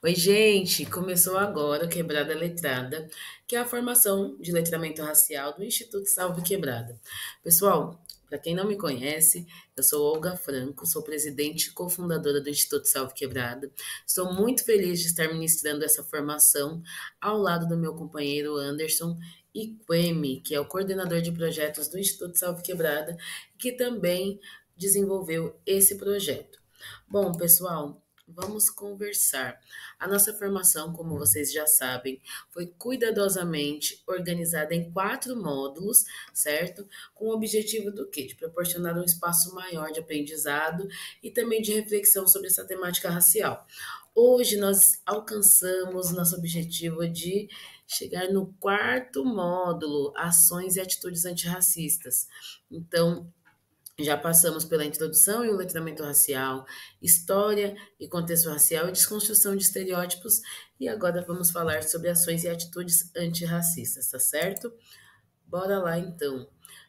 Oi, gente! Começou agora o Quebrada Letrada, que é a formação de letramento racial do Instituto Salve Quebrada. Pessoal, para quem não me conhece, eu sou Olga Franco, sou presidente e cofundadora do Instituto Salve Quebrada. Estou muito feliz de estar ministrando essa formação ao lado do meu companheiro Anderson Iquemi, que é o coordenador de projetos do Instituto Salve Quebrada, que também desenvolveu esse projeto. Bom, pessoal, vamos conversar. A nossa formação, como vocês já sabem, foi cuidadosamente organizada em 4 módulos, certo? Com o objetivo do quê? De proporcionar um espaço maior de aprendizado e também de reflexão sobre essa temática racial. Hoje nós alcançamos nosso objetivo de chegar no 4º módulo, ações e atitudes antirracistas. Então, já passamos pela introdução e o letramento racial, história e contexto racial e desconstrução de estereótipos, e agora vamos falar sobre ações e atitudes antirracistas, tá certo? Bora lá então.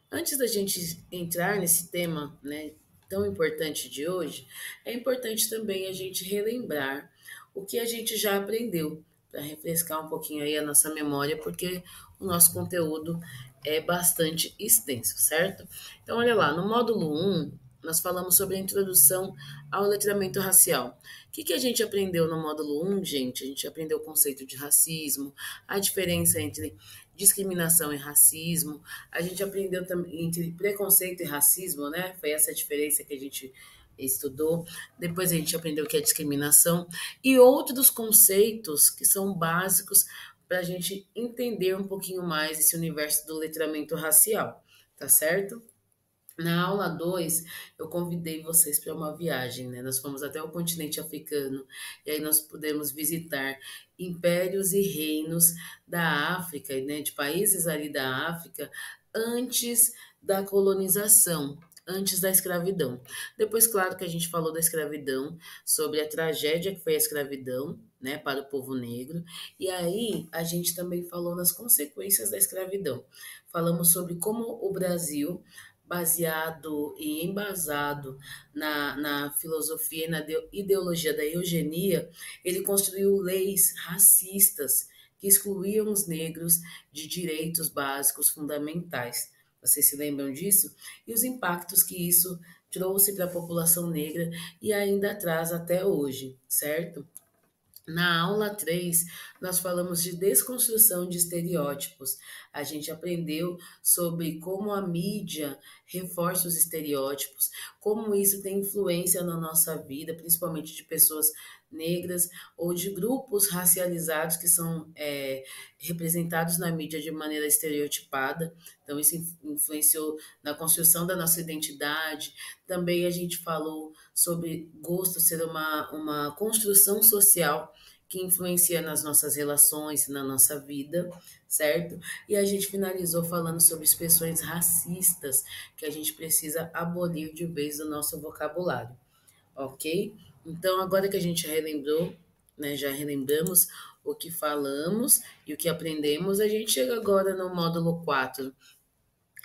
Antes da gente entrar nesse tema, né, tão importante de hoje, é importante também a gente relembrar o que a gente já aprendeu, para refrescar um pouquinho aí a nossa memória, porque o nosso conteúdo é bastante extenso, certo? Então, olha lá, no módulo 1, nós falamos sobre a introdução ao letramento racial. O que a gente aprendeu no módulo 1, gente? A gente aprendeu o conceito de racismo, a diferença entre discriminação e racismo. A gente aprendeu também entre preconceito e racismo, né? Foi essa a diferença que a gente estudou. Depois a gente aprendeu o que é discriminação e outros conceitos que são básicos para a gente entender um pouquinho mais esse universo do letramento racial, tá certo? Na aula 2, eu convidei vocês para uma viagem, né? Nós fomos até o continente africano e aí nós pudemos visitar impérios e reinos da África, né? De países ali da África antes da colonização, antes da escravidão. Depois, claro que a gente falou da escravidão, sobre a tragédia que foi a escravidão, né, para o povo negro. E aí a gente também falou nas consequências da escravidão. Falamos sobre como o Brasil baseado e embasado na filosofia e na ideologia da eugenia, ele construiu leis racistas que excluíam os negros de direitos básicos fundamentais. Vocês se lembram disso? E os impactos que isso trouxe para a população negra e ainda traz até hoje, certo? Na aula 3, nós falamos de desconstrução de estereótipos. A gente aprendeu sobre como a mídia reforça os estereótipos, como isso tem influência na nossa vida, principalmente de pessoas negras ou de grupos racializados que são representados na mídia de maneira estereotipada. Então, isso influenciou na construção da nossa identidade. Também a gente falou sobre gosto ser uma construção social que influencia nas nossas relações, na nossa vida, certo? E a gente finalizou falando sobre expressões racistas que a gente precisa abolir de vez do nosso vocabulário, ok? Então, agora que a gente relembrou, né, já relembramos o que falamos e o que aprendemos, a gente chega agora no módulo 4,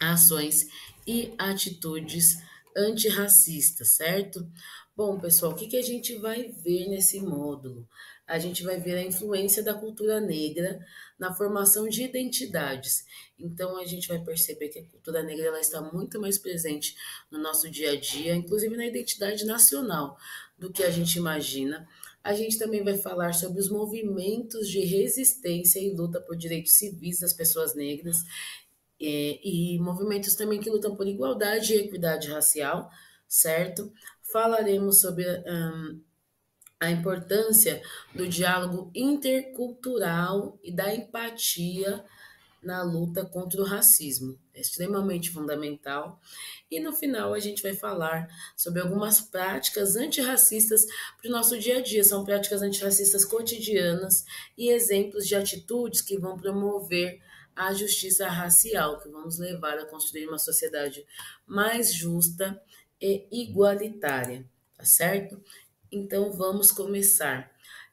ações e atitudes antirracistas, certo? Bom, pessoal, o que a gente vai ver nesse módulo? A gente vai ver a influência da cultura negra na formação de identidades. Então, a gente vai perceber que a cultura negra ela está muito mais presente no nosso dia a dia, inclusive na identidade nacional, do que a gente imagina. A gente também vai falar sobre os movimentos de resistência e luta por direitos civis das pessoas negras e movimentos também que lutam por igualdade e equidade racial, certo? Falaremos sobre a importância do diálogo intercultural e da empatia na luta contra o racismo. É extremamente fundamental. E no final a gente vai falar sobre algumas práticas antirracistas para o nosso dia a dia. São práticas antirracistas cotidianas e exemplos de atitudes que vão promover a justiça racial, que vão nos levar a construir uma sociedade mais justa e igualitária, tá certo? Então vamos começar.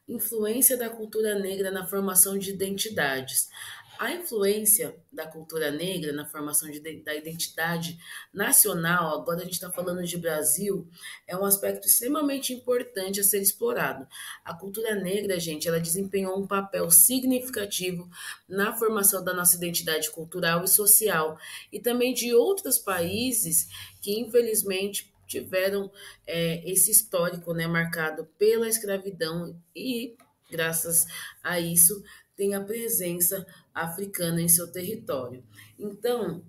Influência da cultura negra na formação de identidades. A influência da cultura negra na formação da identidade nacional, agora a gente está falando de Brasil, é um aspecto extremamente importante a ser explorado. A cultura negra, gente, ela desempenhou um papel significativo na formação da nossa identidade cultural e social, e também de outros países que, infelizmente, tiveram esse histórico, né, marcado pela escravidão e, graças a isso, tem a presença africana em seu território. Então,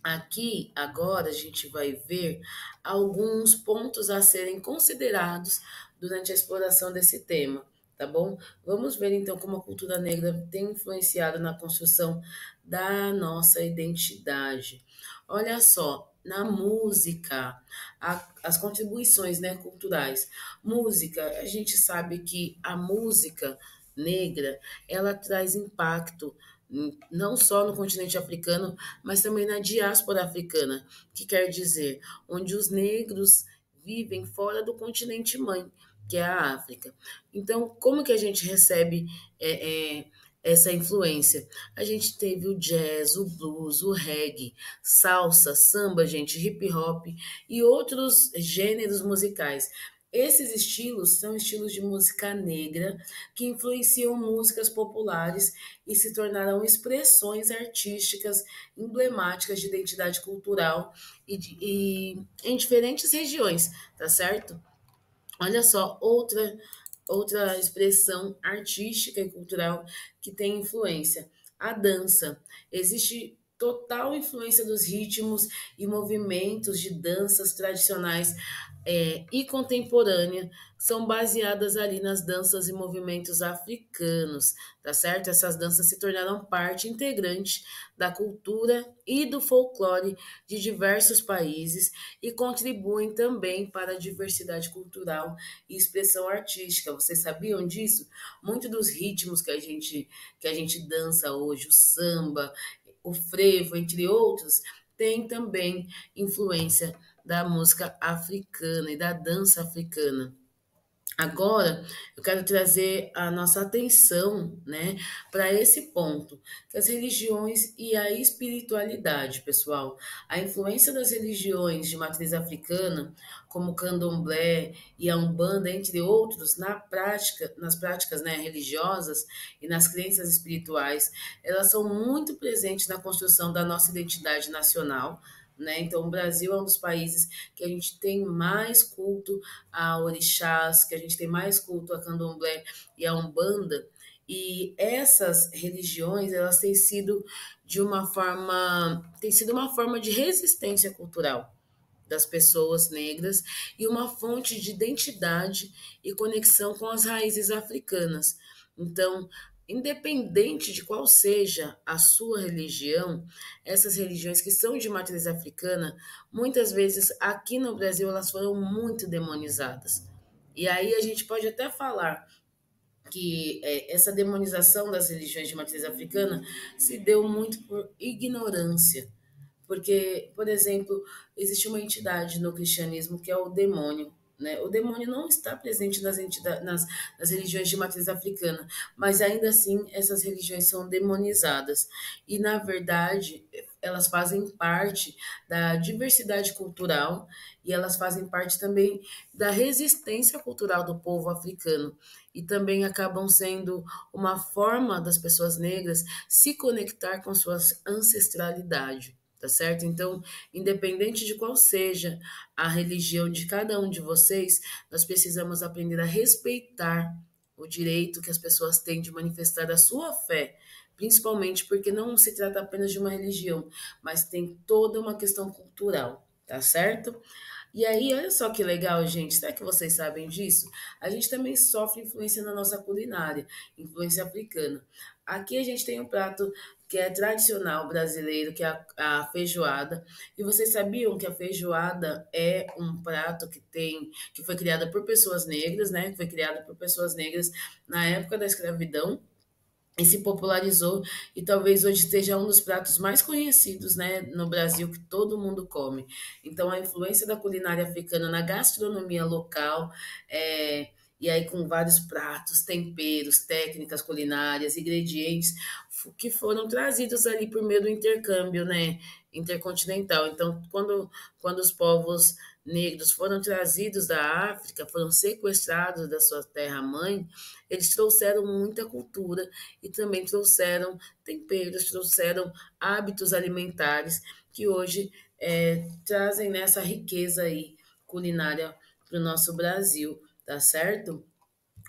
aqui agora a gente vai ver alguns pontos a serem considerados durante a exploração desse tema, tá bom? Vamos ver então como a cultura negra tem influenciado na construção da nossa identidade. Olha só, na música, as contribuições, né, culturais. Música, a gente sabe que a música negra, ela traz impacto não só no continente africano, mas também na diáspora africana, que quer dizer onde os negros vivem fora do continente mãe, que é a África. Então, como que a gente recebe é, é, essa influência? A gente teve o jazz, o blues, o reggae, salsa, samba, gente, hip hop e outros gêneros musicais. Esses estilos são estilos de música negra que influenciam músicas populares e se tornaram expressões artísticas emblemáticas de identidade cultural e em diferentes regiões, tá certo? Olha só, outra expressão artística e cultural que tem influência, a dança. Existe total influência dos ritmos e movimentos de danças tradicionais e contemporânea são baseadas ali nas danças e movimentos africanos, tá certo? Essas danças se tornaram parte integrante da cultura e do folclore de diversos países e contribuem também para a diversidade cultural e expressão artística. Vocês sabiam disso? Muitos dos ritmos que a gente dança hoje, o samba, o frevo, entre outros, tem também influência da música africana e da dança africana. Agora, eu quero trazer a nossa atenção, né, para esse ponto, que as religiões e a espiritualidade, pessoal. A influência das religiões de matriz africana, como o Candomblé e a Umbanda, entre outros, nas práticas, né, religiosas e nas crenças espirituais, elas são muito presentes na construção da nossa identidade nacional, né? Então, o Brasil é um dos países que a gente tem mais culto a orixás, que a gente tem mais culto a candomblé e a umbanda. E essas religiões, elas têm sido tem sido uma forma de resistência cultural das pessoas negras e uma fonte de identidade e conexão com as raízes africanas. Então, independente de qual seja a sua religião, essas religiões que são de matriz africana, muitas vezes aqui no Brasil elas foram muito demonizadas. E aí a gente pode até falar que essa demonização das religiões de matriz africana se deu muito por ignorância, porque, por exemplo, existe uma entidade no cristianismo que é o demônio. Né? O demônio não está presente nas religiões de matriz africana, mas ainda assim essas religiões são demonizadas. E, na verdade, elas fazem parte da diversidade cultural e elas fazem parte também da resistência cultural do povo africano. E também acabam sendo uma forma das pessoas negras se conectar com sua ancestralidade. Tá certo? Então, independente de qual seja a religião de cada um de vocês, nós precisamos aprender a respeitar o direito que as pessoas têm de manifestar a sua fé, principalmente porque não se trata apenas de uma religião, mas tem toda uma questão cultural, tá certo? E aí, olha só que legal, gente. Será que vocês sabem disso? A gente também sofre influência na nossa culinária, influência africana. Aqui a gente tem um prato que é tradicional brasileiro, que é a feijoada. E vocês sabiam que a feijoada é um prato que foi criada por pessoas negras, né? Que foi criada por pessoas negras na época da escravidão e se popularizou e talvez hoje esteja um dos pratos mais conhecidos, né, no Brasil que todo mundo come. Então a influência da culinária africana na gastronomia local e aí com vários pratos, temperos, técnicas culinárias, ingredientes que foram trazidos ali por meio do intercâmbio, né, intercontinental. Então, quando os povos negros foram trazidos da África, foram sequestrados da sua terra-mãe, eles trouxeram muita cultura e também trouxeram temperos, trouxeram hábitos alimentares que hoje trazem nessa riqueza aí culinária para o nosso Brasil, tá certo?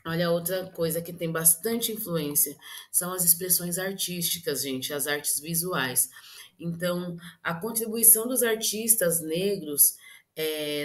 Olha, outra coisa que tem bastante influência são as expressões artísticas, gente, as artes visuais. Então, a contribuição dos artistas negros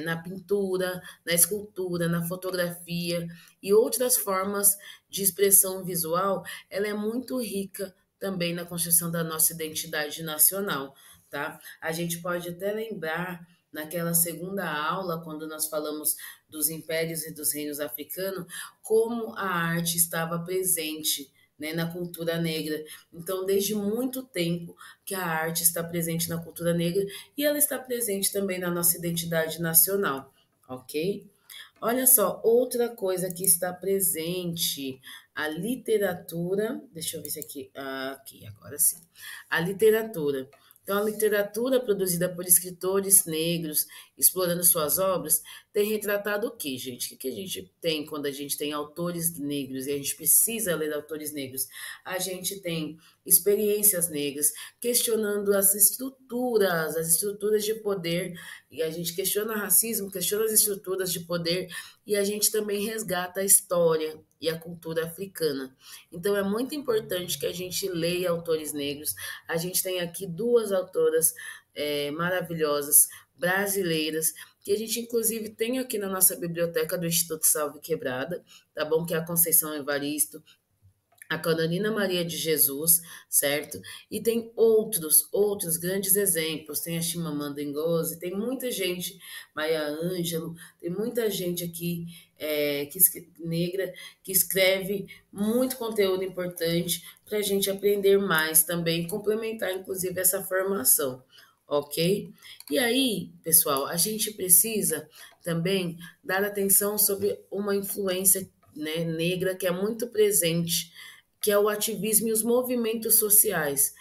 na pintura, na escultura, na fotografia e outras formas de expressão visual, ela é muito rica também na construção da nossa identidade nacional, tá? A gente pode até lembrar naquela segunda aula, quando nós falamos dos impérios e dos reinos africanos, como a arte estava presente, né, na cultura negra. Então, desde muito tempo que a arte está presente na cultura negra e ela está presente também na nossa identidade nacional, ok? Olha só, outra coisa que está presente, a literatura. Deixa eu ver se aqui, agora sim. A literatura. Então, a literatura produzida por escritores negros, explorando suas obras, tem retratado o quê, gente? O que a gente tem quando a gente tem autores negros e a gente precisa ler autores negros? A gente tem experiências negras, questionando as estruturas de poder, e a gente questiona racismo, questiona as estruturas de poder, e a gente também resgata a história e a cultura africana. Então é muito importante que a gente leia autores negros. A gente tem aqui duas autoras maravilhosas, brasileiras, que a gente inclusive tem aqui na nossa biblioteca do Instituto Salve Quebrada, tá bom? Que é a Conceição Evaristo, a Carolina Maria de Jesus, certo? E tem outros grandes exemplos. Tem a Chimamanda Ngozi, tem muita gente, Maya Angelou, tem muita gente aqui negra que escreve muito conteúdo importante para a gente aprender mais também, complementar inclusive essa formação, ok? E aí, pessoal, a gente precisa também dar atenção sobre uma influência, né, negra que é muito presente, que é o ativismo e os movimentos sociais,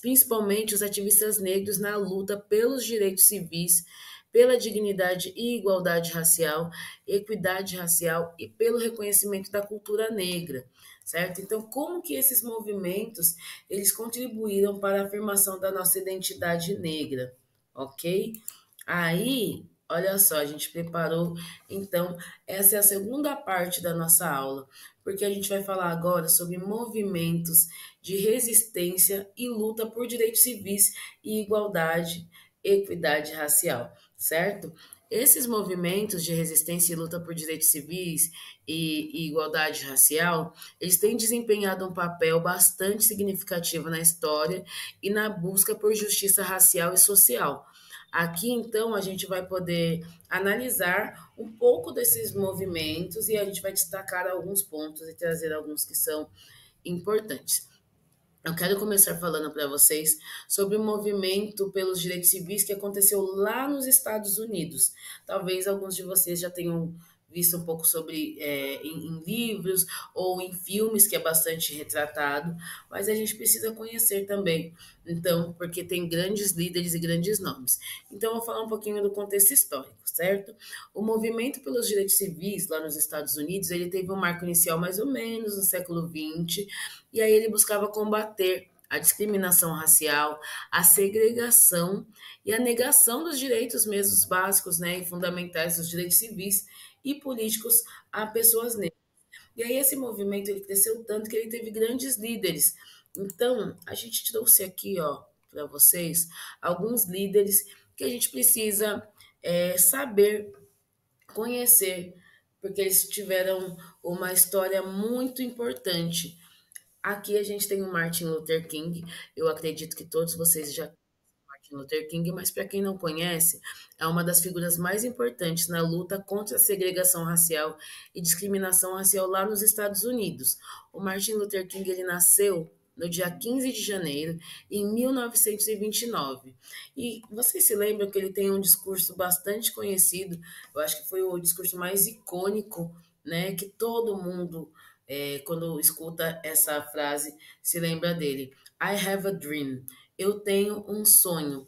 principalmente os ativistas negros na luta pelos direitos civis, pela dignidade e igualdade racial, equidade racial e pelo reconhecimento da cultura negra, certo? Então, como que esses movimentos eles contribuíram para a afirmação da nossa identidade negra, ok? Aí, olha só, a gente preparou, então, essa é a segunda parte da nossa aula, porque a gente vai falar agora sobre movimentos de resistência e luta por direitos civis e igualdade, equidade racial, certo? Esses movimentos de resistência e luta por direitos civis e igualdade racial, eles têm desempenhado um papel bastante significativo na história e na busca por justiça racial e social. Aqui, então, a gente vai poder analisar um pouco desses movimentos e a gente vai destacar alguns pontos e trazer alguns que são importantes. Eu quero começar falando para vocês sobre o movimento pelos direitos civis que aconteceu lá nos Estados Unidos. Talvez alguns de vocês já tenham visto um pouco sobre em livros ou em filmes, que é bastante retratado, mas a gente precisa conhecer também, então, porque tem grandes líderes e grandes nomes. Então, eu vou falar um pouquinho do contexto histórico, certo? O movimento pelos direitos civis lá nos Estados Unidos, ele teve um marco inicial mais ou menos no século XX, e aí ele buscava combater a discriminação racial, a segregação e a negação dos direitos mesmos básicos, né, e fundamentais dos direitos civis e políticos a pessoas negras. E aí esse movimento ele cresceu tanto que ele teve grandes líderes. Então, a gente trouxe aqui, ó, para vocês alguns líderes que a gente precisa saber, conhecer, porque eles tiveram uma história muito importante. Aqui a gente tem o Martin Luther King. Eu acredito que todos vocês já conhecem Martin Luther King, mas para quem não conhece, é uma das figuras mais importantes na luta contra a segregação racial e discriminação racial lá nos Estados Unidos. O Martin Luther King ele nasceu no dia 15 de janeiro, em 1929. E vocês se lembram que ele tem um discurso bastante conhecido, eu acho que foi o discurso mais icônico né, que todo mundo, quando escuta essa frase, se lembra dele. I have a dream. Eu tenho um sonho. O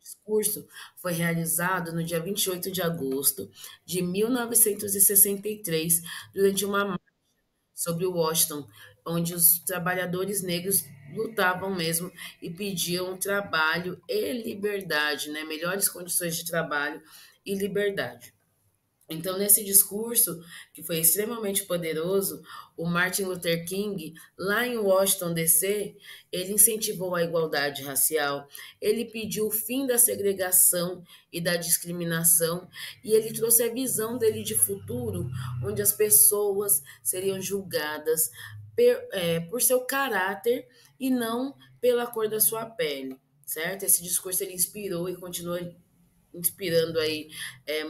discurso foi realizado no dia 28 de agosto de 1963, durante uma sobre Washington, onde os trabalhadores negros lutavam mesmo e pediam trabalho e liberdade, né? Melhores condições de trabalho e liberdade. Então, nesse discurso, que foi extremamente poderoso, o Martin Luther King, lá em Washington, D.C., ele incentivou a igualdade racial, ele pediu o fim da segregação e da discriminação, e ele trouxe a visão dele de futuro, onde as pessoas seriam julgadas por seu caráter e não pela cor da sua pele, certo? Esse discurso ele inspirou e continua inspirando aí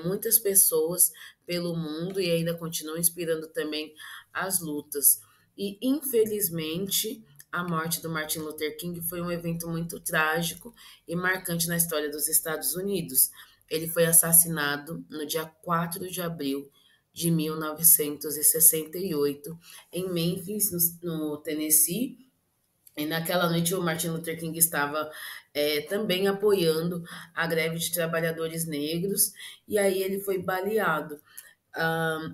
muitas pessoas pelo mundo e ainda continua inspirando também as lutas. E infelizmente a morte do Martin Luther King foi um evento muito trágico e marcante na história dos Estados Unidos. Ele foi assassinado no dia 4 de abril de 1968 em Memphis, no Tennessee, e naquela noite o Martin Luther King estava também apoiando a greve de trabalhadores negros, e aí ele foi baleado. Ah,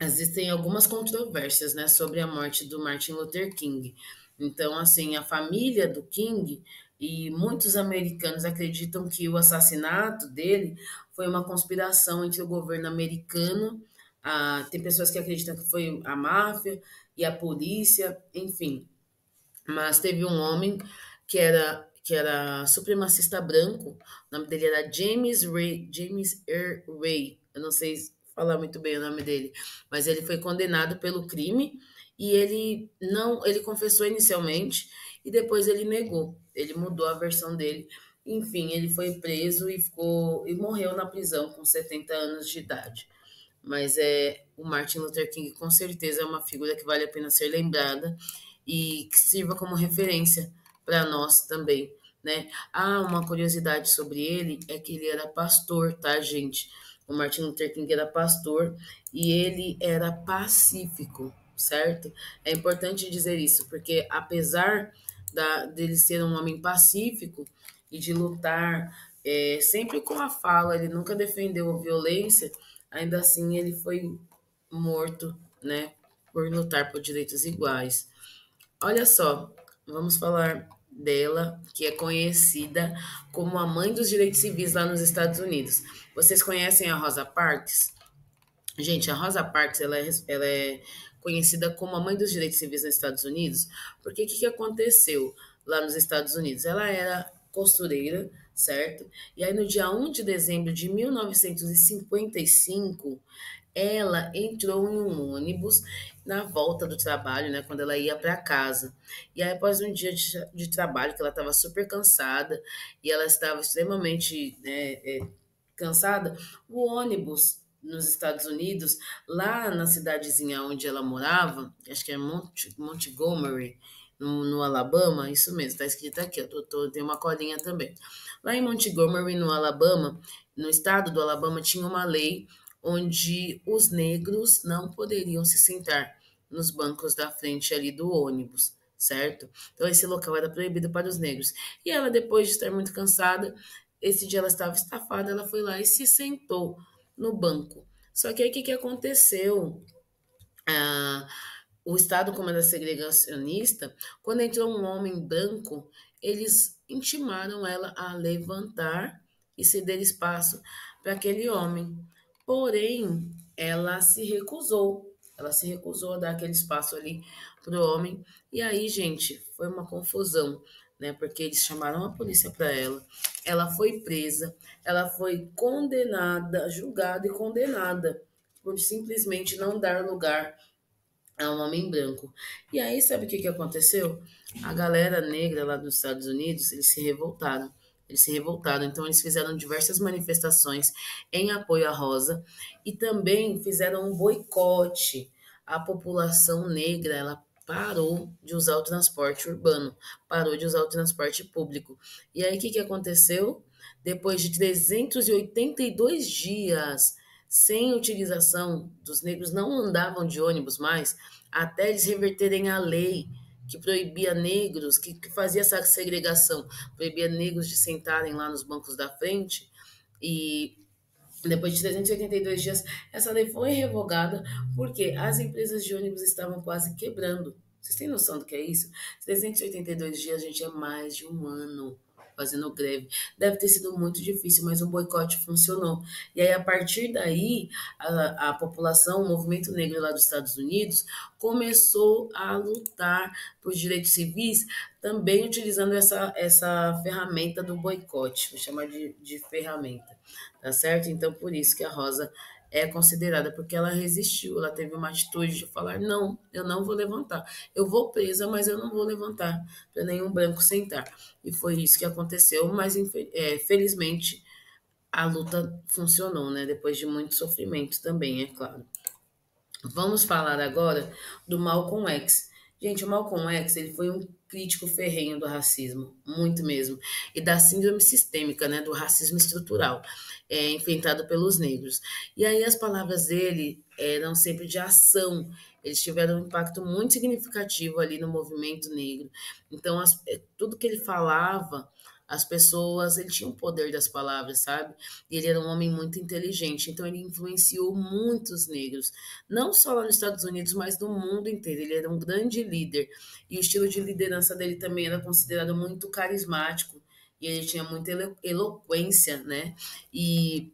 existem algumas controvérsias, né, sobre a morte do Martin Luther King. Então, assim, a família do King e muitos americanos acreditam que o assassinato dele foi uma conspiração entre o governo americano. Tem pessoas que acreditam que foi a máfia e a polícia, enfim. Mas teve um homem que era supremacista branco, o nome dele era James Earl Ray, eu não sei falar muito bem o nome dele, mas ele foi condenado pelo crime e ele confessou inicialmente e depois ele negou, ele mudou a versão dele. Enfim, ele foi preso e morreu na prisão com 70 anos de idade. Mas o Martin Luther King com certeza é uma figura que vale a pena ser lembrada e que sirva como referência para nós também, né? Uma curiosidade sobre ele é que ele era pastor, tá, gente? O Martin Luther King era pastor e ele era pacífico, certo? É importante dizer isso, porque apesar dele ser um homem pacífico e de lutar sempre com a fala, ele nunca defendeu a violência, ainda assim ele foi morto, né, por lutar por direitos iguais. Olha só, vamos falar dela, que é conhecida como a mãe dos direitos civis lá nos Estados Unidos. Vocês conhecem a Rosa Parks? Gente, a Rosa Parks ela é conhecida como a mãe dos direitos civis nos Estados Unidos, porque o que aconteceu lá nos Estados Unidos? Ela era costureira, certo? E aí, no dia 1 de dezembro de 1955, ela entrou em um ônibus na volta do trabalho, né, quando ela ia para casa. E aí, após um dia de trabalho, que ela estava super cansada e ela estava extremamente cansada, o ônibus nos Estados Unidos, lá na cidadezinha onde ela morava, acho que é Montgomery, no Alabama, isso mesmo, tá escrito aqui, tem uma colinha também. Lá em Montgomery, no Alabama, no estado do Alabama, tinha uma lei onde os negros não poderiam se sentar nos bancos da frente ali do ônibus, certo? Então esse local era proibido para os negros. E ela, depois de estar muito cansada, esse dia ela estava estafada, ela foi lá e se sentou no banco. Só que aí o que aconteceu? Ah, o Estado, como era segregacionista, quando entrou um homem branco, eles intimaram ela a levantar e ceder espaço para aquele homem. Porém, ela se recusou. Ela se recusou a dar aquele espaço ali para o homem. E aí, gente, foi uma confusão, né? Porque eles chamaram a polícia para ela. Ela foi presa, ela foi condenada, julgada e condenada por simplesmente não dar lugar a um homem branco. E aí, sabe o que aconteceu? A galera negra lá dos Estados Unidos, eles se revoltaram. Eles se revoltaram, então eles fizeram diversas manifestações em apoio à Rosa e também fizeram um boicote. A população negra, ela parou de usar o transporte urbano, parou de usar o transporte público. E aí, o que aconteceu? Depois de 382 dias sem utilização dos negros não andavam de ônibus mais, até eles reverterem a lei que proibia negros, que fazia essa segregação, proibia negros de sentarem lá nos bancos da frente, e depois de 382 dias, essa lei foi revogada porque as empresas de ônibus estavam quase quebrando. Vocês têm noção do que é isso? 382 dias, gente, é mais de um ano fazendo greve. Deve ter sido muito difícil, mas o boicote funcionou. E aí, a partir daí, a população, o movimento negro lá dos Estados Unidos, começou a lutar por direitos civis, também utilizando essa ferramenta do boicote, vou chamar de ferramenta, tá certo? Então, por isso que a Rosa é considerada, porque ela resistiu, ela teve uma atitude de falar: não, eu não vou levantar. Eu vou presa, mas eu não vou levantar para nenhum branco sentar. E foi isso que aconteceu, mas felizmente a luta funcionou, né? Depois de muito sofrimento também, é claro. Vamos falar agora do Malcolm X. Gente, o Malcolm X, ele foi um crítico ferrenho do racismo, muito mesmo, e da síndrome sistêmica, né, do racismo estrutural, enfrentado pelos negros. E aí as palavras dele eram sempre de ação, eles tiveram um impacto muito significativo ali no movimento negro. Então, tudo que ele falava, as pessoas, ele tinha o poder das palavras, sabe? E ele era um homem muito inteligente, então ele influenciou muitos negros, não só lá nos Estados Unidos, mas no mundo inteiro. Ele era um grande líder e o estilo de liderança dele também era considerado muito carismático e ele tinha muita eloquência, né? E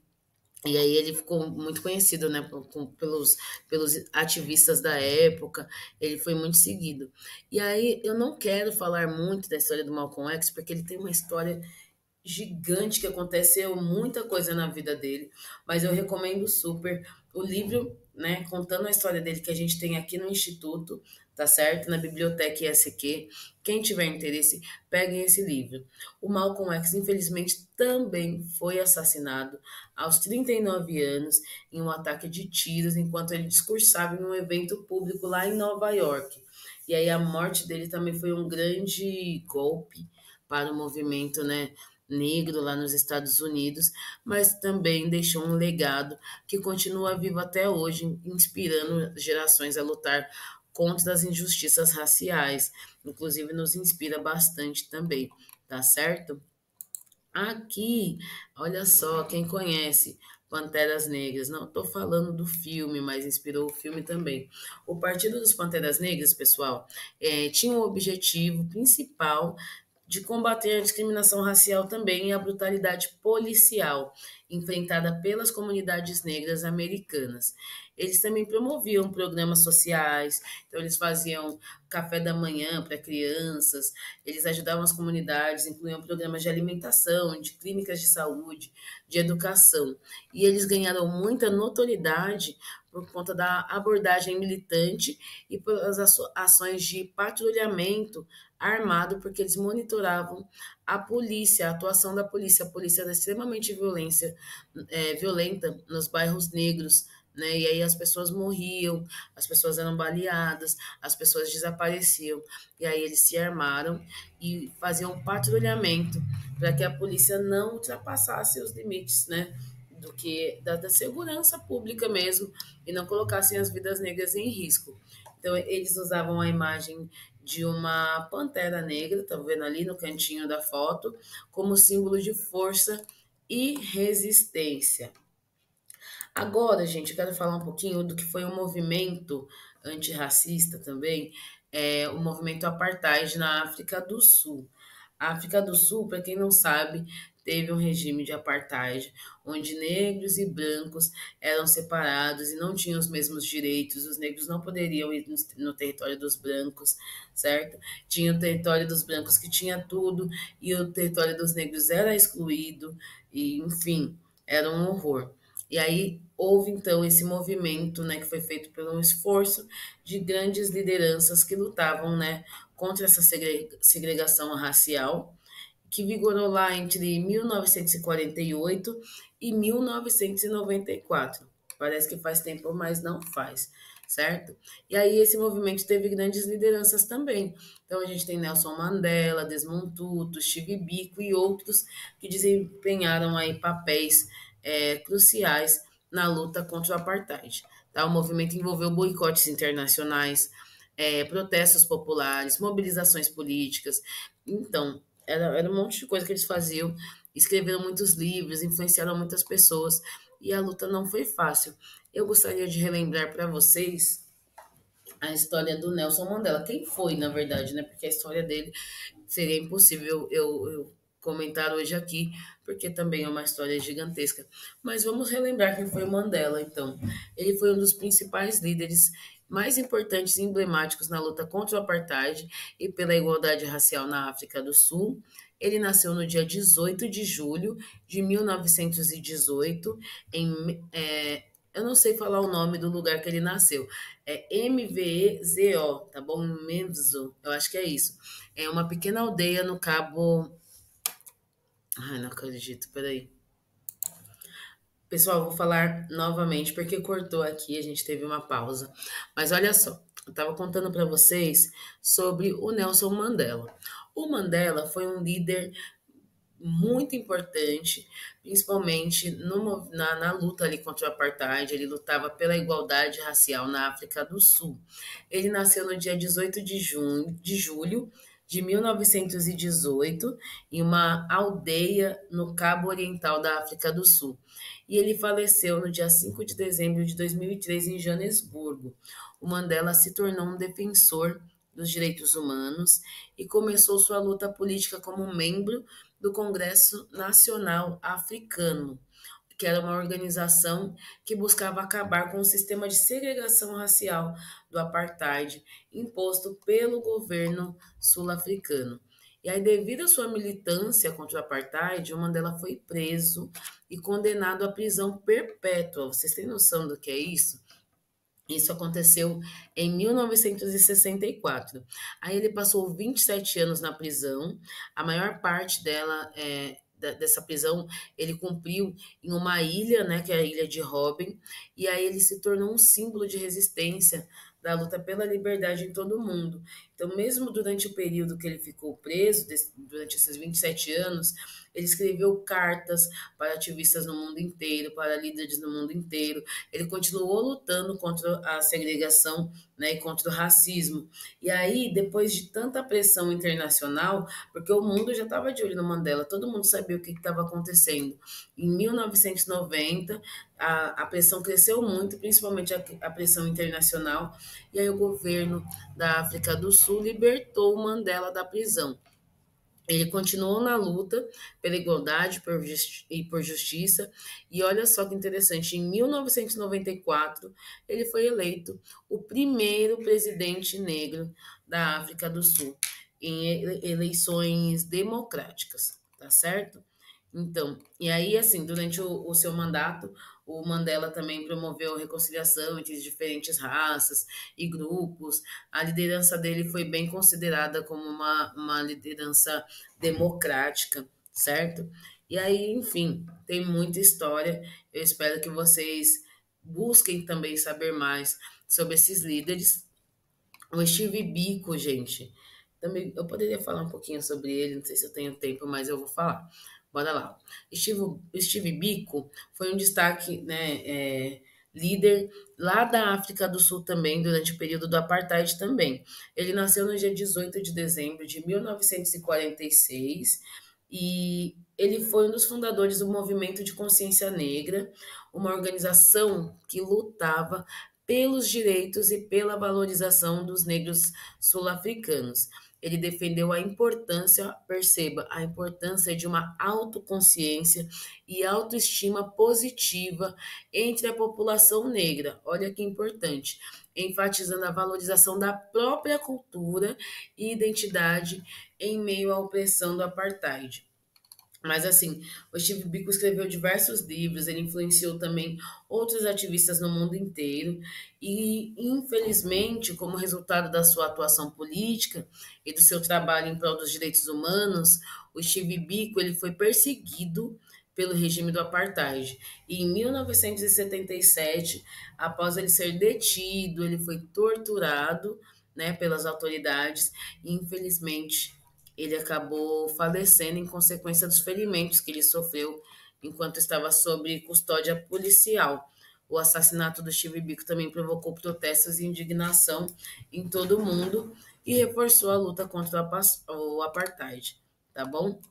e aí ele ficou muito conhecido, né, pelos ativistas da época, ele foi muito seguido. E aí eu não quero falar muito da história do Malcolm X, porque ele tem uma história gigante que aconteceu muita coisa na vida dele, mas eu recomendo super o livro, né, contando a história dele que a gente tem aqui no Instituto, tá certo? Na Biblioteca ISQ. Quem tiver interesse, peguem esse livro. O Malcolm X, infelizmente, também foi assassinado aos 39 anos em um ataque de tiros enquanto ele discursava em um evento público lá em Nova York. E aí a morte dele também foi um grande golpe para o movimento, né, negro lá nos Estados Unidos, mas também deixou um legado que continua vivo até hoje, inspirando gerações a lutar contra as injustiças raciais. Inclusive, nos inspira bastante também, tá certo? Aqui, olha só, quem conhece Panteras Negras, não estou falando do filme, mas inspirou o filme também. O Partido dos Panteras Negras, pessoal, tinha o objetivo principal de combater a discriminação racial também e a brutalidade policial enfrentada pelas comunidades negras americanas. Eles também promoviam programas sociais, então eles faziam café da manhã para crianças, eles ajudavam as comunidades, incluíam programas de alimentação, de clínicas de saúde, de educação. E eles ganharam muita notoriedade por conta da abordagem militante e pelas ações de patrulhamento armado, porque eles monitoravam a polícia, a atuação da polícia. A polícia era extremamente violenta nos bairros negros, né? E aí as pessoas morriam, as pessoas eram baleadas, as pessoas desapareciam. E aí eles se armaram e faziam um patrulhamento para que a polícia não ultrapassasse os limites, né? Da segurança pública mesmo e não colocassem as vidas negras em risco. Então eles usavam a imagem de uma pantera negra, tá vendo ali no cantinho da foto, como símbolo de força e resistência. Agora, gente, eu quero falar um pouquinho do que foi o movimento antirracista também, o movimento apartheid na África do Sul. A África do Sul, para quem não sabe, teve um regime de apartheid, onde negros e brancos eram separados e não tinham os mesmos direitos. Os negros não poderiam ir no território dos brancos, certo? Tinha o território dos brancos que tinha tudo e o território dos negros era excluído e, enfim, era um horror. E aí houve então esse movimento, né, que foi feito por um esforço de grandes lideranças que lutavam, né, contra essa segregação racial, que vigorou lá entre 1948 e 1994. Parece que faz tempo, mas não faz, certo? E aí esse movimento teve grandes lideranças também. Então a gente tem Nelson Mandela, Desmond Tutu, Steve Biko e outros que desempenharam aí papéis cruciais na luta contra o apartheid. Tá? O movimento envolveu boicotes internacionais, protestos populares, mobilizações políticas. Então, era um monte de coisa que eles faziam. Escreveram muitos livros, influenciaram muitas pessoas e a luta não foi fácil. Eu gostaria de relembrar para vocês a história do Nelson Mandela. Quem foi, na verdade, né? Porque a história dele seria impossível eu comentar hoje aqui, porque também é uma história gigantesca. Mas vamos relembrar quem foi o Mandela, então. Ele foi um dos principais líderes mais importantes e emblemáticos na luta contra o apartheid e pela igualdade racial na África do Sul. Ele nasceu no dia 18 de julho de 1918 eu não sei falar o nome do lugar que ele nasceu. É Mvezo, tá bom? Mvezo, eu acho que é isso. É uma pequena aldeia no Cabo. Ai, não acredito, peraí. Pessoal, vou falar novamente porque cortou aqui, a gente teve uma pausa. Mas olha só, eu estava contando para vocês sobre o Nelson Mandela. O Mandela foi um líder muito importante, principalmente na luta ali contra o apartheid. Ele lutava pela igualdade racial na África do Sul. Ele nasceu no dia 18 de julho de 1918 em uma aldeia no Cabo Oriental da África do Sul. E ele faleceu no dia 5 de dezembro de 2003 em Joanesburgo. O Mandela se tornou um defensor dos direitos humanos e começou sua luta política como membro do Congresso Nacional Africano, que era uma organização que buscava acabar com o sistema de segregação racial do apartheid imposto pelo governo sul-africano. E aí, devido à sua militância contra o apartheid, o Mandela foi preso e condenado à prisão perpétua. Vocês têm noção do que é isso? Isso aconteceu em 1964. Aí ele passou 27 anos na prisão. A maior parte dessa prisão ele cumpriu em uma ilha, né, que é a ilha de Robben, e aí ele se tornou um símbolo de resistência da luta pela liberdade em todo o mundo. Então, mesmo durante o período que ele ficou preso, durante esses 27 anos, ele escreveu cartas para ativistas no mundo inteiro, para líderes no mundo inteiro. Ele continuou lutando contra a segregação, né, e contra o racismo. E aí, depois de tanta pressão internacional, porque o mundo já estava de olho no Mandela, todo mundo sabia o que estava acontecendo. Em 1990, a pressão cresceu muito, principalmente a pressão internacional, e aí o governo da África do Sul libertou o Mandela da prisão. Ele continuou na luta pela igualdade e por justiça, e olha só que interessante, em 1994 ele foi eleito o primeiro presidente negro da África do Sul em eleições democráticas, tá certo? Então, e aí, assim, durante o seu mandato, o Mandela também promoveu reconciliação entre diferentes raças e grupos. A liderança dele foi bem considerada como uma liderança democrática, certo? E aí, enfim, tem muita história. Eu espero que vocês busquem também saber mais sobre esses líderes. O Steve Biko, gente. Também eu poderia falar um pouquinho sobre ele, não sei se eu tenho tempo, mas eu vou falar. Bora lá. Steve Biko foi um destaque, né, líder lá da África do Sul também, durante o período do apartheid também. Ele nasceu no dia 18 de dezembro de 1946 e ele foi um dos fundadores do Movimento de Consciência Negra, uma organização que lutava pelos direitos e pela valorização dos negros sul-africanos. Ele defendeu a importância, perceba, a importância de uma autoconsciência e autoestima positiva entre a população negra. Olha que importante, enfatizando a valorização da própria cultura e identidade em meio à opressão do apartheid. Mas assim, o Steve Biko escreveu diversos livros, ele influenciou também outros ativistas no mundo inteiro e, infelizmente, como resultado da sua atuação política e do seu trabalho em prol dos direitos humanos, o Steve Biko ele foi perseguido pelo regime do apartheid. E em 1977, após ele ser detido, ele foi torturado, né, pelas autoridades e, infelizmente, ele acabou falecendo em consequência dos ferimentos que ele sofreu enquanto estava sob custódia policial. O assassinato do Steve Biko também provocou protestos e indignação em todo o mundo e reforçou a luta contra o apartheid, tá bom?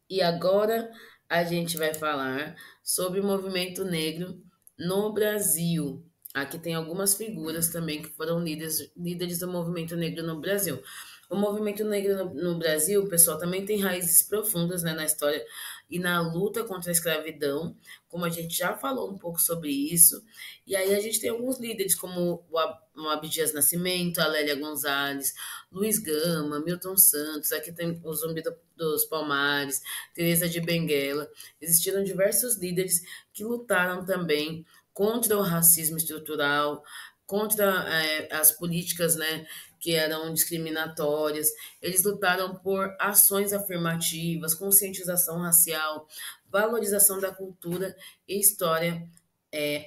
E agora a gente vai falar sobre o movimento negro no Brasil. Aqui tem algumas figuras também que foram líderes do movimento negro no Brasil. O movimento negro no Brasil, pessoal, também tem raízes profundas, né, na história e na luta contra a escravidão, como a gente já falou um pouco sobre isso. E aí a gente tem alguns líderes, como o Abdias Nascimento, a Lélia Gonzalez, Luiz Gama, Milton Santos, aqui tem o Zumbi dos Palmares, Teresa de Benguela. Existiram diversos líderes que lutaram também contra o racismo estrutural, contra as políticas, né, que eram discriminatórias. Eles lutaram por ações afirmativas, conscientização racial, valorização da cultura e história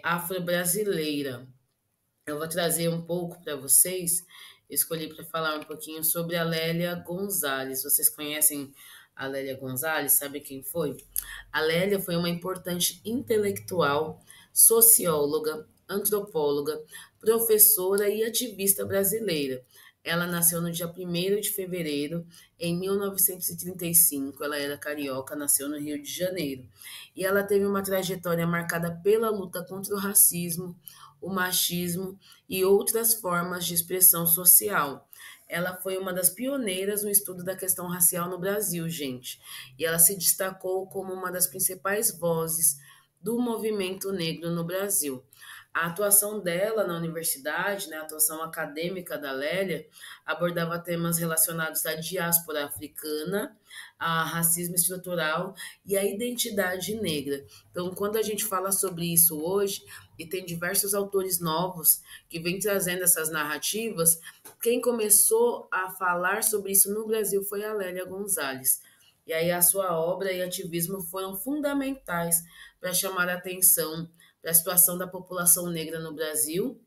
afro-brasileira. Eu vou trazer um pouco para vocês. Escolhi para falar um pouquinho sobre a Lélia Gonzalez. Vocês conhecem a Lélia Gonzalez? Sabe quem foi? A Lélia foi uma importante intelectual, socióloga, antropóloga, professora e ativista brasileira. Ela nasceu no dia 1º de fevereiro, em 1935. Ela era carioca, nasceu no Rio de Janeiro. E ela teve uma trajetória marcada pela luta contra o racismo, o machismo e outras formas de expressão social. Ela foi uma das pioneiras no estudo da questão racial no Brasil, gente. E ela se destacou como uma das principais vozes do movimento negro no Brasil. A atuação dela na universidade, né, a atuação acadêmica da Lélia, abordava temas relacionados à diáspora africana, a racismo estrutural e a identidade negra. Então, quando a gente fala sobre isso hoje, e tem diversos autores novos que vêm trazendo essas narrativas, quem começou a falar sobre isso no Brasil foi a Lélia Gonzalez. E aí a sua obra e ativismo foram fundamentais para chamar a atenção para a situação da população negra no Brasil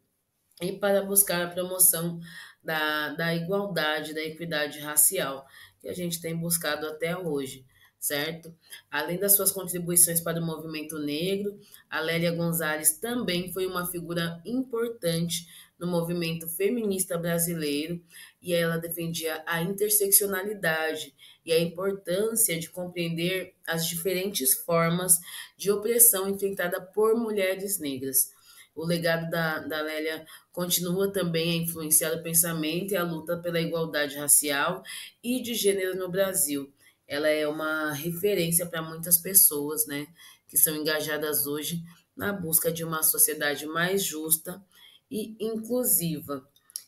e para buscar a promoção da igualdade, da equidade racial, que a gente tem buscado até hoje, certo? Além das suas contribuições para o movimento negro, a Lélia Gonzalez também foi uma figura importante no movimento feminista brasileiro e ela defendia a interseccionalidade e a importância de compreender as diferentes formas de opressão enfrentada por mulheres negras. O legado da Lélia continua também a influenciar o pensamento e a luta pela igualdade racial e de gênero no Brasil. Ela é uma referência para muitas pessoas, né, que são engajadas hoje na busca de uma sociedade mais justa e inclusiva.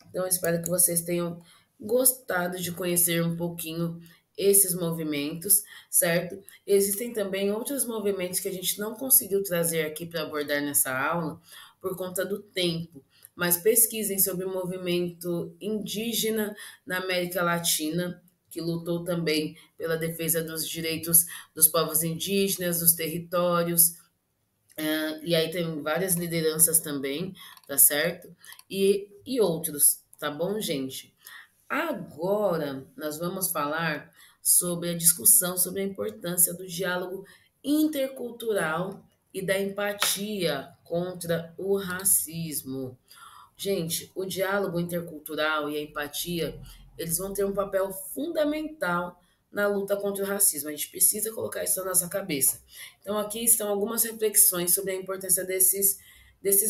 Então, eu espero que vocês tenham gostado de conhecer um pouquinho esses movimentos, certo? Existem também outros movimentos que a gente não conseguiu trazer aqui para abordar nessa aula por conta do tempo, mas pesquisem sobre o movimento indígena na América Latina, que lutou também pela defesa dos direitos dos povos indígenas, dos territórios, e aí tem várias lideranças também, tá certo? E outros, tá bom, gente? Agora nós vamos falar sobre a discussão sobre a importância do diálogo intercultural e da empatia contra o racismo. Gente, o diálogo intercultural e a empatia, eles vão ter um papel fundamental na luta contra o racismo. A gente precisa colocar isso na nossa cabeça. Então, aqui estão algumas reflexões sobre a importância desses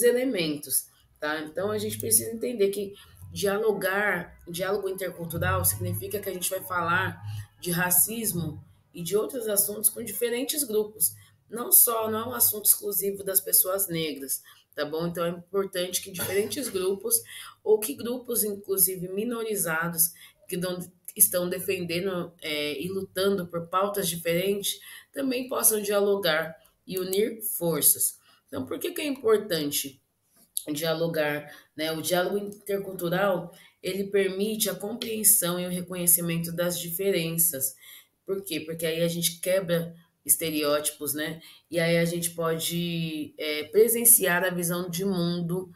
elementos, tá? Então, a gente precisa entender que diálogo intercultural significa que a gente vai falar de racismo e de outros assuntos com diferentes grupos. Não é um assunto exclusivo das pessoas negras, tá bom? Então é importante que diferentes grupos, ou que grupos, inclusive minorizados, que estão defendendo e lutando por pautas diferentes, também possam dialogar e unir forças. Então, por que é importante dialogar, né? O diálogo intercultural, ele permite a compreensão e o reconhecimento das diferenças. Por quê? Porque aí a gente quebra estereótipos, né? E aí a gente pode presenciar a visão de mundo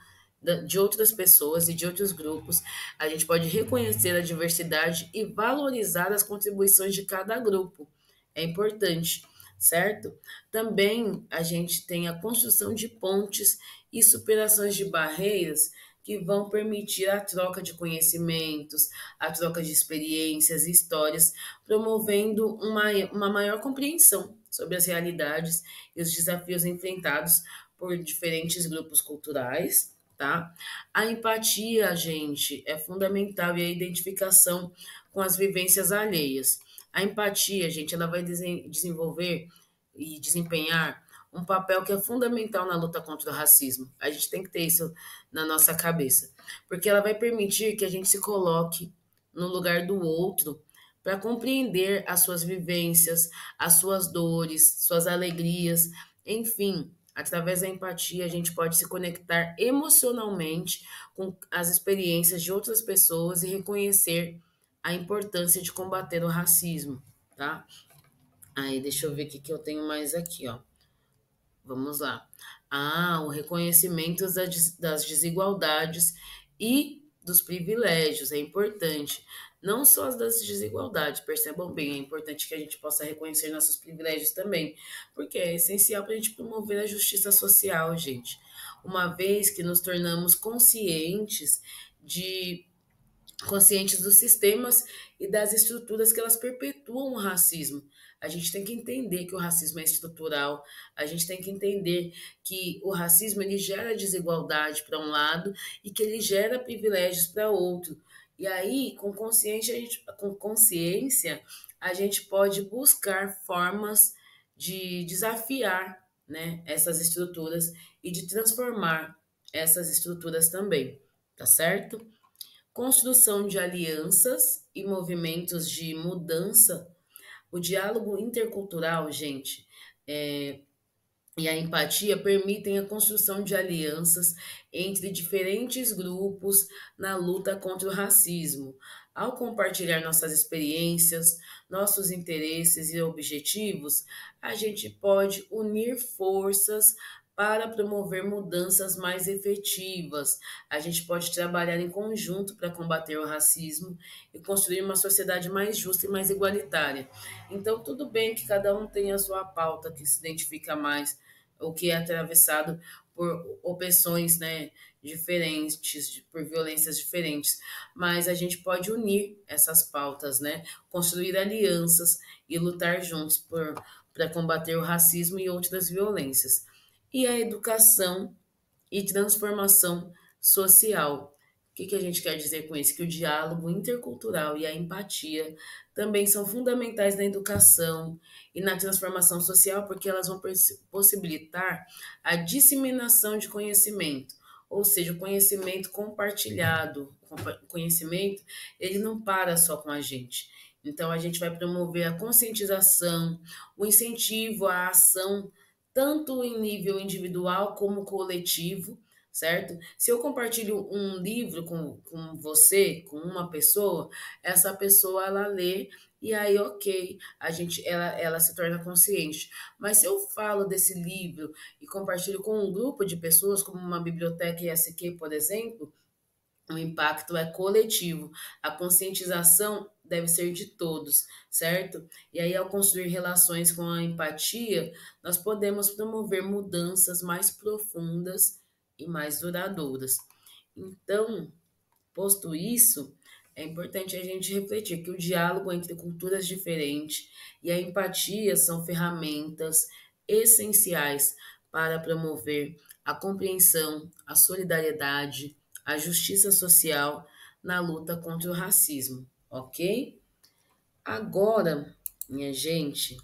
de outras pessoas e de outros grupos. A gente pode reconhecer a diversidade e valorizar as contribuições de cada grupo. É importante. certo? Também a gente tem a construção de pontes e superações de barreiras que vão permitir a troca de conhecimentos, a troca de experiências e histórias, promovendo uma maior compreensão sobre as realidades e os desafios enfrentados por diferentes grupos culturais, tá? A empatia, gente, é fundamental e a identificação com as vivências alheias. A empatia, gente, ela vai desenvolver e desempenhar um papel que é fundamental na luta contra o racismo. A gente tem que ter isso na nossa cabeça, porque ela vai permitir que a gente se coloque no lugar do outro para compreender as suas vivências, as suas dores, suas alegrias, enfim. Através da empatia, a gente pode se conectar emocionalmente com as experiências de outras pessoas e reconhecer a importância de combater o racismo, tá? Aí, deixa eu ver o que, que eu tenho mais aqui, ó. Vamos lá. Ah, o reconhecimento das desigualdades e dos privilégios é importante. Não só as das desigualdades, percebam bem, é importante que a gente possa reconhecer nossos privilégios também, porque é essencial para a gente promover a justiça social, gente. Uma vez que nos tornamos conscientes dos sistemas e das estruturas que elas perpetuam o racismo. A gente tem que entender que o racismo é estrutural, a gente tem que entender que o racismo ele gera desigualdade para um lado e que ele gera privilégios para outro. E aí, com consciência, a gente pode buscar formas de desafiar, né, essas estruturas e de transformar essas estruturas também, tá certo? Construção de alianças e movimentos de mudança. O diálogo intercultural, gente, e a empatia permitem a construção de alianças entre diferentes grupos na luta contra o racismo. Ao compartilhar nossas experiências, nossos interesses e objetivos, a gente pode unir forças para promover mudanças mais efetivas. A gente pode trabalhar em conjunto para combater o racismo e construir uma sociedade mais justa e mais igualitária. Então, tudo bem que cada um tem a sua pauta que se identifica mais o que é atravessado por opressões, né, diferentes, por violências diferentes, mas a gente pode unir essas pautas, né, construir alianças e lutar juntos para combater o racismo e outras violências. E a educação e transformação social. O que, que a gente quer dizer com isso? Que o diálogo intercultural e a empatia também são fundamentais na educação e na transformação social, porque elas vão possibilitar a disseminação de conhecimento, ou seja, o conhecimento compartilhado. O conhecimento, ele não para só com a gente. Então, a gente vai promover a conscientização, o incentivo à ação, tanto em nível individual como coletivo, certo? Se eu compartilho um livro com você, com uma pessoa, essa pessoa ela lê e aí, ok, ela se torna consciente. Mas se eu falo desse livro e compartilho com um grupo de pessoas, como uma biblioteca ISQ, por exemplo, o impacto é coletivo. A conscientização deve ser de todos, certo? E aí, ao construir relações com a empatia, nós podemos promover mudanças mais profundas e mais duradouras. Então, posto isso, é importante a gente refletir que o diálogo entre culturas diferentes e a empatia são ferramentas essenciais para promover a compreensão, a solidariedade, a justiça social na luta contra o racismo, ok? Agora, minha gente,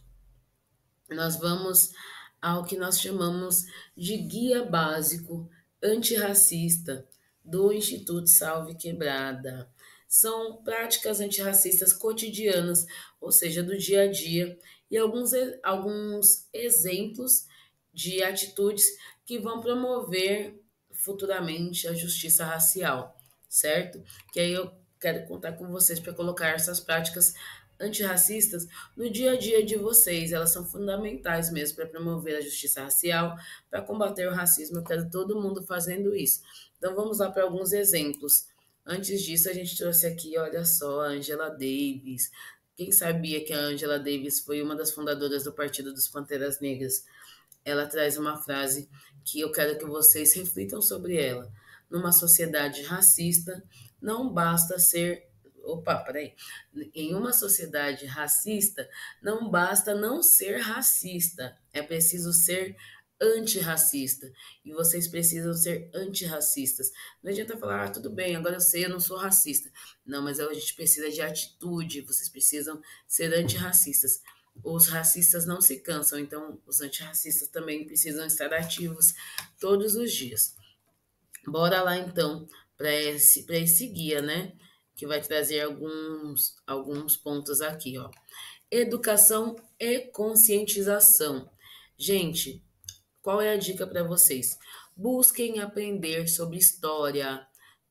nós vamos ao que nós chamamos de Guia Básico Antirracista do Instituto Salve Quebrada. São práticas antirracistas cotidianas, ou seja, do dia a dia, e alguns exemplos de atitudes que vão promover futuramente a justiça racial, certo? Que aí eu quero contar com vocês para colocar essas práticas antirracistas no dia a dia de vocês. Elas são fundamentais mesmo para promover a justiça racial, para combater o racismo. Eu quero todo mundo fazendo isso. Então vamos lá para alguns exemplos. Antes disso, a gente trouxe aqui, olha só, a Angela Davis, Quem sabia que a Angela Davis foi uma das fundadoras do Partido dos Panteras Negras? Ela traz uma frase que eu quero que vocês reflitam sobre ela. Numa sociedade racista, não basta ser. Opa, peraí. Em uma sociedade racista, não basta não ser racista, é preciso ser antirracista. E vocês precisam ser antirracistas. Não adianta falar, ah, tudo bem, agora eu sei, eu não sou racista. Não, mas a gente precisa de atitude, vocês precisam ser antirracistas. Os racistas não se cansam, então os antirracistas também precisam estar ativos todos os dias. Bora lá então para esse guia, né? Que vai trazer alguns pontos aqui, ó. Educação e conscientização. Gente, qual é a dica para vocês? Busquem aprender sobre história,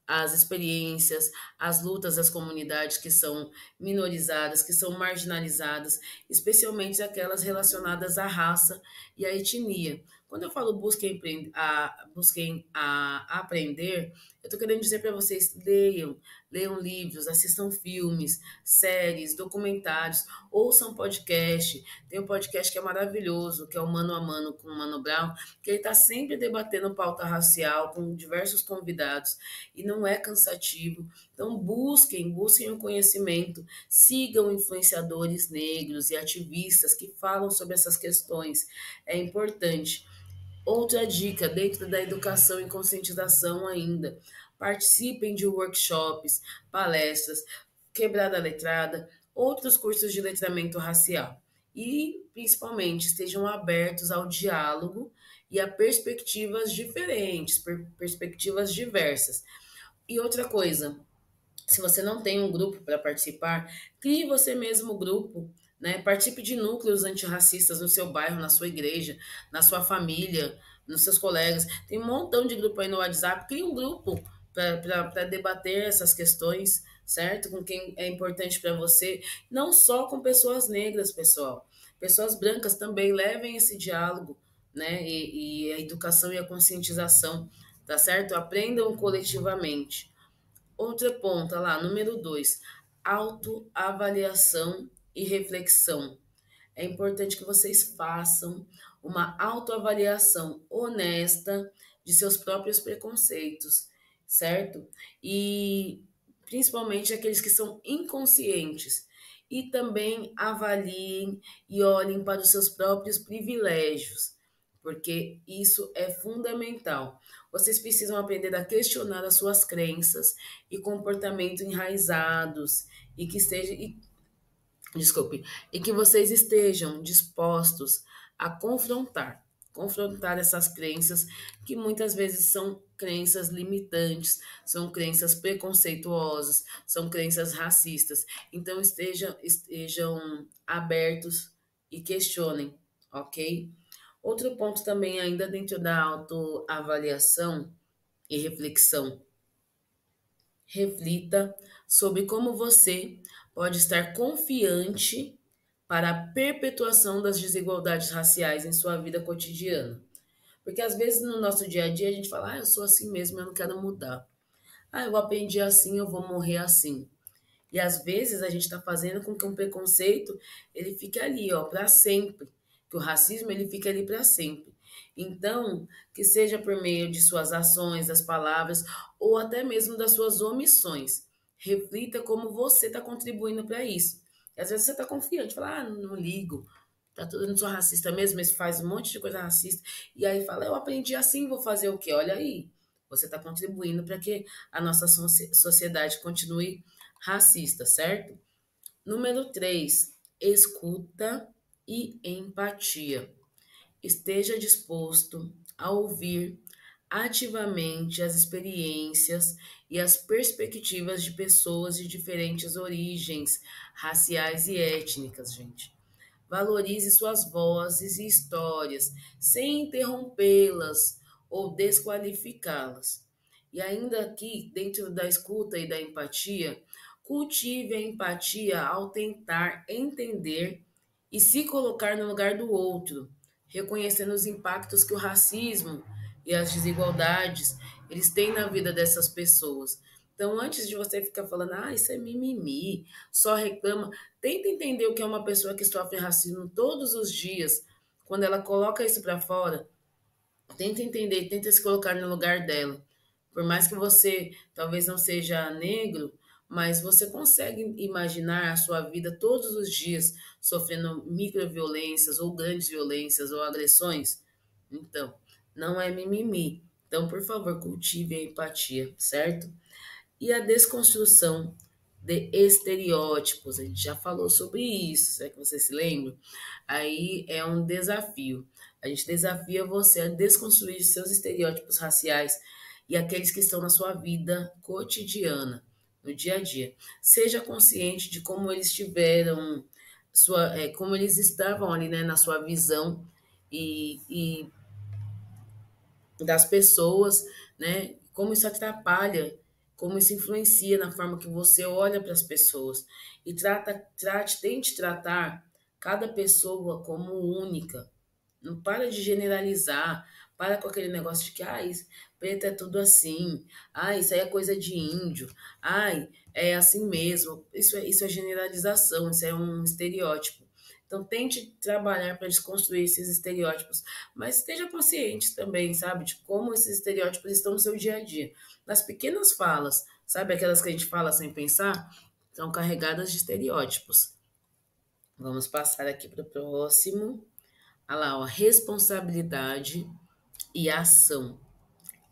as experiências, as lutas das comunidades que são minorizadas, que são marginalizadas, especialmente aquelas relacionadas à raça e à etnia. Quando eu falo busquem aprender, eu estou querendo dizer para vocês, leiam livros, assistam filmes, séries, documentários, ouçam podcast. Tem um podcast que é maravilhoso, que é o Mano a Mano com o Mano Brown, que ele está sempre debatendo pauta racial com diversos convidados e não é cansativo. Então busquem o conhecimento, sigam influenciadores negros e ativistas que falam sobre essas questões. É importante. Outra dica, dentro da educação e conscientização ainda, participem de workshops, palestras, quebrada letrada, outros cursos de letramento racial. E, principalmente, estejam abertos ao diálogo e a perspectivas diferentes, perspectivas diversas. E outra coisa, se você não tem um grupo para participar, crie você mesmo o grupo, né? Participe de núcleos antirracistas no seu bairro, na sua igreja, na sua família, nos seus colegas. Tem um montão de grupo aí no WhatsApp. Crie um grupo para debater essas questões, certo? Com quem é importante para você. Não só com pessoas negras, pessoal. Pessoas brancas também levem esse diálogo, né? E a educação e a conscientização, tá certo? Aprendam coletivamente. Outra ponta lá, número 2, autoavaliação e reflexão. É importante que vocês façam uma autoavaliação honesta de seus próprios preconceitos, certo? E principalmente aqueles que são inconscientes. E também avaliem e olhem para os seus próprios privilégios, porque isso é fundamental. Vocês precisam aprender a questionar as suas crenças e comportamentos enraizados e que esteja, desculpe, e que vocês estejam dispostos a confrontar essas crenças que muitas vezes são crenças limitantes, são crenças preconceituosas, são crenças racistas. Então estejam abertos e questionem, ok? Outro ponto também ainda dentro da autoavaliação e reflexão. Reflita sobre como você pode estar confiante para a perpetuação das desigualdades raciais em sua vida cotidiana. Porque às vezes no nosso dia a dia a gente fala, ah, eu sou assim mesmo, eu não quero mudar. Ah, eu aprendi assim, eu vou morrer assim. E às vezes a gente está fazendo com que um preconceito ele fique ali, ó, para sempre. Que o racismo ele fique ali para sempre. Então, que seja por meio de suas ações, das palavras ou até mesmo das suas omissões. Reflita como você está contribuindo para isso. E às vezes você está confiante, fala, ah, não ligo, tá tudo, eu não sou racista mesmo, mas faz um monte de coisa racista. E aí fala, eu aprendi assim, vou fazer o quê? Olha aí, você está contribuindo para que a nossa sociedade continue racista, certo? Número 3, escuta e empatia. Esteja disposto a ouvir ativamente as experiências e as perspectivas de pessoas de diferentes origens raciais e étnicas, gente. Valorize suas vozes e histórias, sem interrompê-las ou desqualificá-las. E ainda aqui, dentro da escuta e da empatia, cultive a empatia ao tentar entender e se colocar no lugar do outro, reconhecendo os impactos que o racismo e as desigualdades eles têm na vida dessas pessoas. Então, antes de você ficar falando, isso é mimimi, só reclama, tenta entender o que é uma pessoa que sofre racismo todos os dias. Quando ela coloca isso para fora, tenta entender, tenta se colocar no lugar dela. Por mais que você talvez não seja negro, mas você consegue imaginar a sua vida todos os dias sofrendo microviolências ou grandes violências ou agressões? Então, não é mimimi. Então, por favor, cultive a empatia, certo? E a desconstrução de estereótipos, a gente já falou sobre isso, será que você se lembra? Aí é um desafio. A gente desafia você a desconstruir seus estereótipos raciais e aqueles que estão na sua vida cotidiana, no dia a dia. Seja consciente de como eles tiveram como eles estavam ali, né, na sua visão e das pessoas, né? Como isso atrapalha, como isso influencia na forma que você olha para as pessoas e tente tratar cada pessoa como única. Não para de generalizar, para com aquele negócio de que, preto é tudo assim, isso aí é coisa de índio, é assim mesmo. Isso é generalização, isso é um estereótipo. Então, tente trabalhar para desconstruir esses estereótipos, mas esteja consciente também, sabe, de como esses estereótipos estão no seu dia a dia. Nas pequenas falas, sabe, aquelas que a gente fala sem pensar, são carregadas de estereótipos. Vamos passar aqui para o próximo. Olha lá, ó, responsabilidade e ação.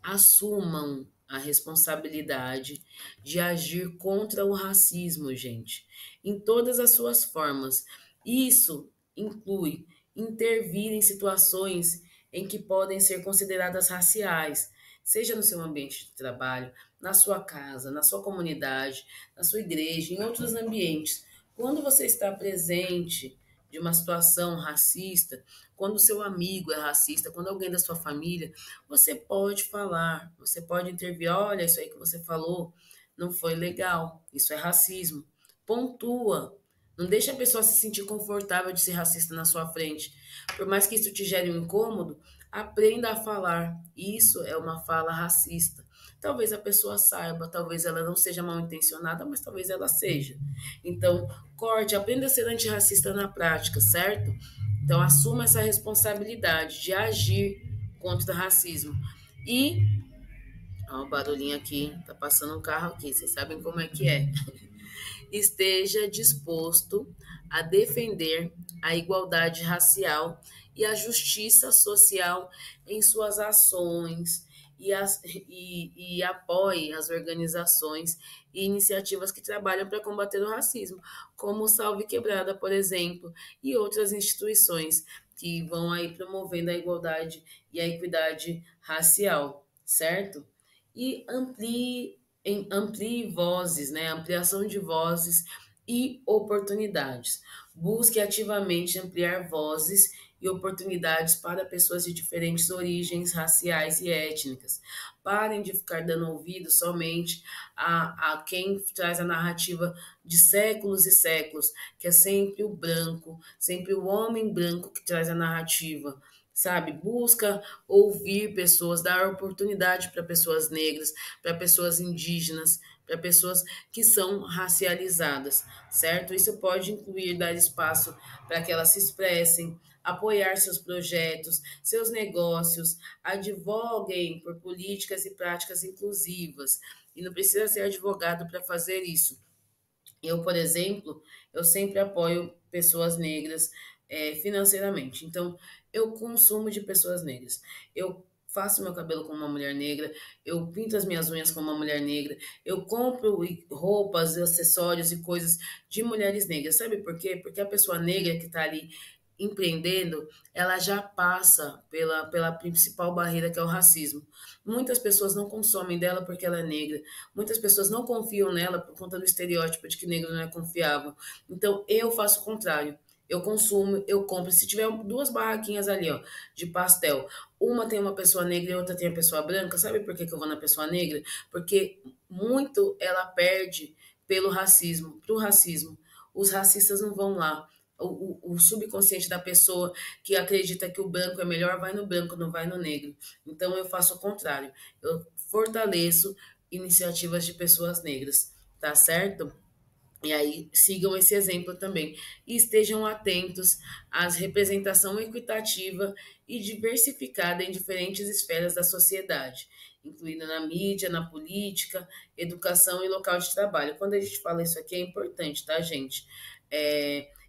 Assumam a responsabilidade de agir contra o racismo, gente, em todas as suas formas. Isso inclui intervir em situações em que podem ser consideradas raciais, seja no seu ambiente de trabalho, na sua casa, na sua comunidade, na sua igreja, em outros ambientes. Quando você está presente de uma situação racista, quando o seu amigo é racista, quando alguém da sua família, você pode falar, você pode intervir, olha, isso aí que você falou não foi legal, isso é racismo. Pontua. Não deixe a pessoa se sentir confortável de ser racista na sua frente. Por mais que isso te gere um incômodo, aprenda a falar. Isso é uma fala racista. Talvez a pessoa saiba, talvez ela não seja mal intencionada, mas talvez ela seja. Então, corte, aprenda a ser antirracista na prática, certo? Então, assuma essa responsabilidade de agir contra o racismo. E, ó, o barulhinho aqui, tá passando um carro aqui, vocês sabem como é que é. Esteja disposto a defender a igualdade racial e a justiça social em suas ações e apoie as organizações e iniciativas que trabalham para combater o racismo, como o Salve Quebrada, por exemplo, e outras instituições que vão aí promovendo a igualdade e a equidade racial, certo? E amplie vozes, né? Ampliação de vozes e oportunidades. Busque ativamente ampliar vozes e oportunidades para pessoas de diferentes origens raciais e étnicas. Parem de ficar dando ouvido somente a quem traz a narrativa de séculos e séculos, que é sempre o branco, sempre o homem branco que traz a narrativa, sabe? Busca ouvir pessoas, dar oportunidade para pessoas negras, para pessoas indígenas, para pessoas que são racializadas, certo? Isso pode incluir dar espaço para que elas se expressem, apoiar seus projetos, seus negócios, advoguem por políticas e práticas inclusivas. E não precisa ser advogado para fazer isso. Eu, por exemplo, eu sempre apoio pessoas negras financeiramente. Então, eu consumo de pessoas negras. Eu faço meu cabelo como uma mulher negra, eu pinto as minhas unhas como uma mulher negra, eu compro roupas, acessórios e coisas de mulheres negras. Sabe por quê? Porque a pessoa negra que está ali empreendendo, ela já passa pela principal barreira que é o racismo. Muitas pessoas não consomem dela porque ela é negra. Muitas pessoas não confiam nela por conta do estereótipo de que negro não é confiável. Então, eu faço o contrário. Eu consumo, eu compro. Se tiver duas barraquinhas ali, ó, de pastel, uma tem uma pessoa negra e outra tem a pessoa branca, sabe por que eu vou na pessoa negra? Porque muito ela perde pelo racismo, pro racismo. Os racistas não vão lá. O subconsciente da pessoa que acredita que o branco é melhor vai no branco, não vai no negro. Então eu faço o contrário. Eu fortaleço iniciativas de pessoas negras, tá certo? E aí sigam esse exemplo também e estejam atentos à representação equitativa e diversificada em diferentes esferas da sociedade, incluindo na mídia, na política, educação e local de trabalho. Quando a gente fala isso aqui é importante, tá, gente?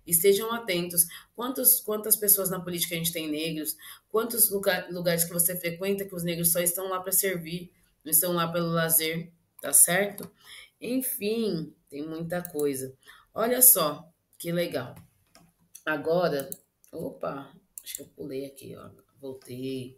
Estejam atentos. Quantas pessoas na política a gente tem negros? Quantos lugares que você frequenta que os negros só estão lá para servir, não estão lá pelo lazer, tá certo? Enfim, tem muita coisa. Olha só, que legal. Agora, opa, acho que eu pulei aqui, ó. Voltei.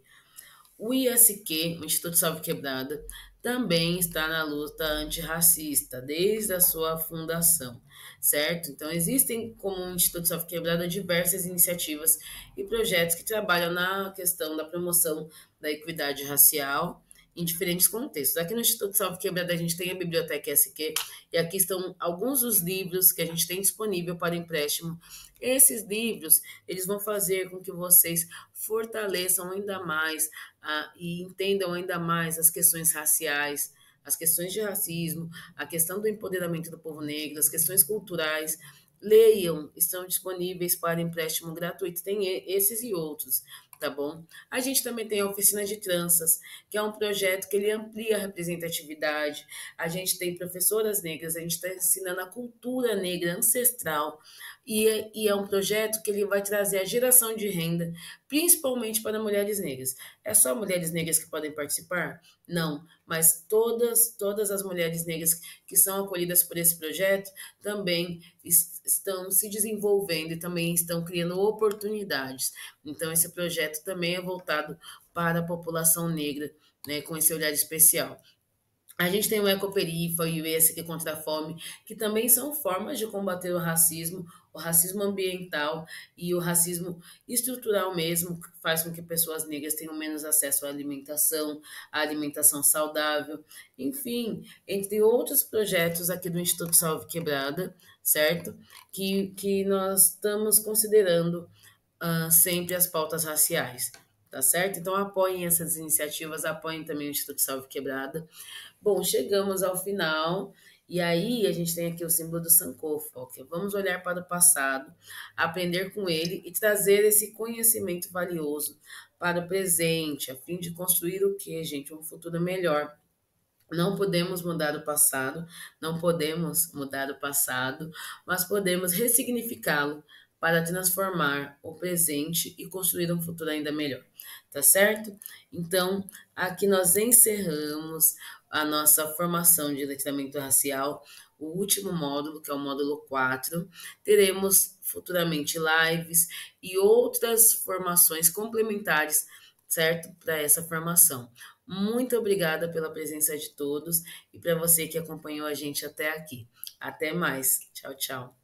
O ISQ, o Instituto Salve Quebrada, também está na luta antirracista desde a sua fundação, certo? Então, existem, como o Instituto Salve Quebrada, diversas iniciativas e projetos que trabalham na questão da promoção da equidade racial em diferentes contextos. Aqui no Instituto Salve Quebrada, a gente tem a Biblioteca ISQ, e aqui estão alguns dos livros que a gente tem disponível para empréstimo. Esses livros, eles vão fazer com que vocês fortaleçam ainda mais e entendam ainda mais as questões raciais, as questões de racismo, a questão do empoderamento do povo negro, as questões culturais. Leiam, estão disponíveis para empréstimo gratuito. Tem esses e outros, tá bom? A gente também tem a oficina de tranças, que é um projeto que ele amplia a representatividade. A gente tem professoras negras, a gente está ensinando a cultura negra ancestral, e é um projeto que ele vai trazer a geração de renda, principalmente para mulheres negras. É só mulheres negras que podem participar? Não, mas todas as mulheres negras que são acolhidas por esse projeto também estão se desenvolvendo e também estão criando oportunidades. Então, esse projeto também é voltado para a população negra, né, com esse olhar especial. A gente tem o Ecoperifa e o ESQ contra a fome, que também são formas de combater o racismo ambiental e o racismo estrutural mesmo, que faz com que pessoas negras tenham menos acesso à alimentação saudável, enfim, entre outros projetos aqui do Instituto Salve Quebrada, certo? Que nós estamos considerando sempre as pautas raciais, tá certo? Então apoiem essas iniciativas, apoiem também o Instituto Salve Quebrada. Bom, chegamos ao final e aí a gente tem aqui o símbolo do Sankofa, ok? Vamos olhar para o passado, aprender com ele e trazer esse conhecimento valioso para o presente, a fim de construir o quê, gente? Um futuro melhor. Não podemos mudar o passado, não podemos mudar o passado, mas podemos ressignificá-lo para transformar o presente e construir um futuro ainda melhor, tá certo? Então, aqui nós encerramos a nossa formação de letramento racial, o último módulo, que é o módulo 4. Teremos futuramente lives e outras formações complementares, certo? Para essa formação. Muito obrigada pela presença de todos e para você que acompanhou a gente até aqui. Até mais. Tchau, tchau.